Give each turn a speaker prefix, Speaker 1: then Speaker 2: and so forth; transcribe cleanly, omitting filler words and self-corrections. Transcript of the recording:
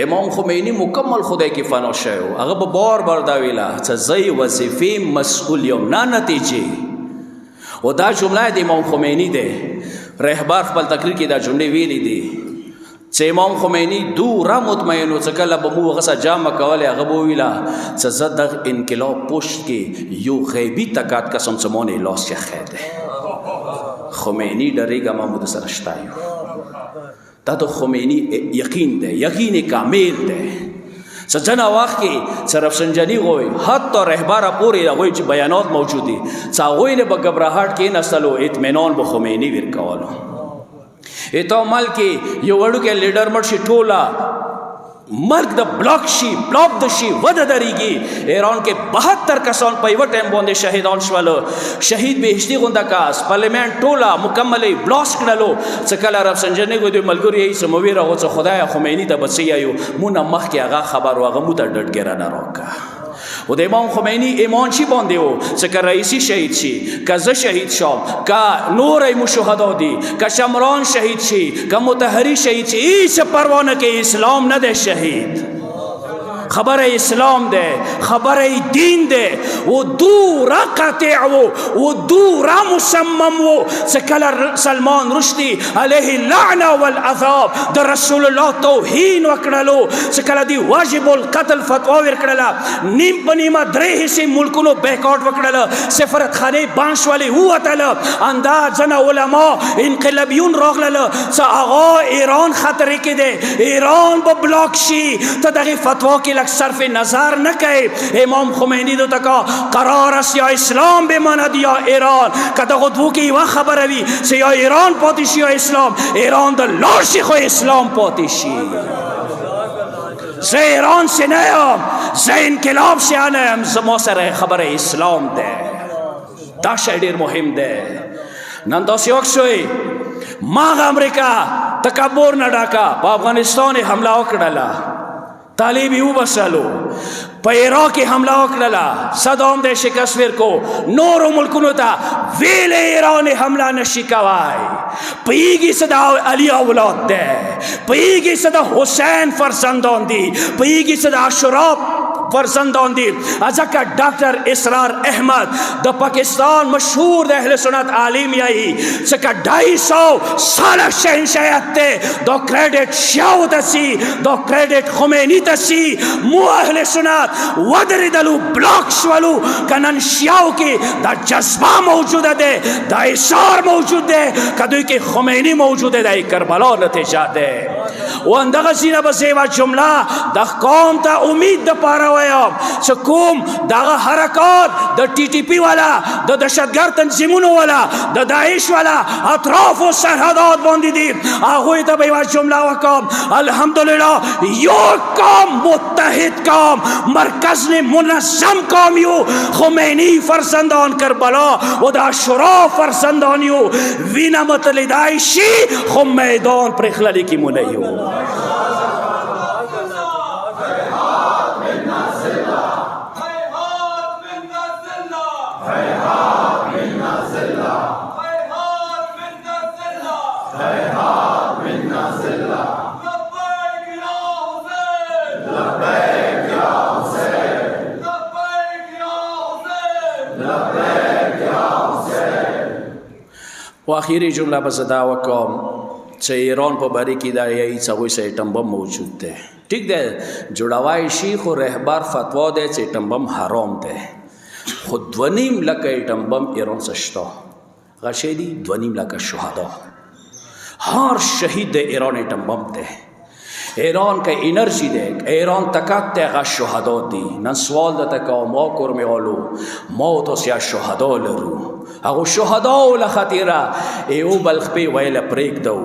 Speaker 1: امام خمینی مکمل خدای کې فنا شوی و. هغه به بار بار دا ویله چې زه وظیفې مسؤل یم نه نتیجې. او دا جمله د امام خمینی دی. رهبر خپل تقریر کې دا جملې ویلي دي چې امام خمینی دوره مطمئن و چې کله به مو هغه سره جامه کولې هغه به ویله چې زه دغه انقلاب پشت کې یو غیبي تکات قسم چې مونې لاس کې خیده. خمینی ډریږه ما مو د سره شته یو. دا د خمینی یقین دی، یقین کامل دی. چې ځنه وخت کې چې رفسنجاني غوی حتی رهبره پورې هغوی چې بیانات موجود دي چې هغوی نه به ګبراهټ کېناستلو اطمینان به خمیني ورکولو. ایتا مل کې یو وړوکی لیډر مړ شي ټوله مرګ د بلاک شي بلاک د شي وده درېږي. ایران کې 72 کسان په یوه ټایم باندې شهیدان شول. شهید بهشتي غونده کس پارلیمنت ټوله مکملې بلاست کړلو. چې کله رفسنجاني غوی د ملګرو یې څه مو ویره چې خدایه خمیني ته به څه یایو مو نه مخکې هغه خبر و هغه مو ته ډډګیره نه راکړه. و د امام خمینی ایمان چی باندې و چې که رئیسی شهید شي، که زه شهید شم، که نور ایمو شهدا دي، که شمران شهید شي، که مطهری شهید شي، هیڅ پروا نه کوي. اسلام نه دی شهید، خبر اسلام ده، خبر دین ده. و دورا قطع و دورا مصمم و سکل سلمان رشدی علیه اللعنه والعذاب در رسول الله توهین وکړلو. سکل دی واجب القتل فتوا ورکړله. نیم په نیمه درې حصې ملکونو بیکاټ وکړله. سفارت خانه بانش والی ووتله. انداز ځنه علما انقلابیون راغلله چې هغه ایران خطر کې دی، ایران به بلاک شي. ته دغه فتوا کې لک صرف نظر نکه. امام خمینی دو تکا قرار است یا اسلام بماند یا ایران. که دغه دو که یوه خبره وی چې یا ایران پاتې شي یا اسلام، ایران د لاړ شي خو اسلام پاتې شي. زه ایران سی نه یم، زه انقلاب سی نه یم، زما سره خبره اسلام ده. دا شی ډېر مهم ده. نن داسې وخت شوی ماغ امریکا تکبر نه ډاکه په افغانستان حمله وکړله، طالبی وبسلو، په عراق حمله وکړله، صدام د شکست ورکو. نورو ملکونو ته ویل ایران حمله نشي کوای. پوهیږي چې د علي اولاد ده، پوهیږي چې د حسین فرزندان دي، پوهیږي چې د اشراف فرزندان دي. ځکه ډاکټر اسرار احمد د پاکستان مشهور د اهل سنت عالم یایي ځکه 250 ساله شهنشاهیت ده. دا کریډټ شیعو ته سي، دا کریډټ خمیني ته سي. مو اهل سنت ودرېدلو، بلاک شولو. که نن شیعو کې دا جذبه موجوده ده، دا اثار موجود ده، که دوی کې خمیني موجوده ده، کربلا نتیجه ده. و اندغه زینه به زه یوه جمله د قوم ته امید دپاره وایم چې کوم دغه حرکات د ټي ټي پي والا، د دهشتګرد تنظیمونو والا، د داعش والا اطرافو سرحدات باندې دي، هغوی ته به یوه جمله وکړم. الحمدلله یو قوم، متحد قوم، مرکز منظم قوم یو. خمینی فرزندان کربلا و د اشراف فرزندان یو. وینه متلیدای شي خو میدان پرېښللی کې مو نه یو. و آخری جمله به زدا وکم چې ایران په باره کې دا یایي چې هغوی سره ایټم بم موجود دی. ټیک دی، جوړوای شي خو رهبر فتوا دی چې ایټم بم حرام دی. خو 2.5 لکه ایټم بم ایران سره شته. هغه شی دي 2.5 لکه شهدا. هر شهید د ایران ایټم بم دی. ایران که انرژی ده، ایران تکت ده شهدا دی. نن سوال ده تکا ما کرمی آلو ما تاسیا شهدا لرو. اگو شهدا لخطیره ایو بلخ پی ویل پریک دو.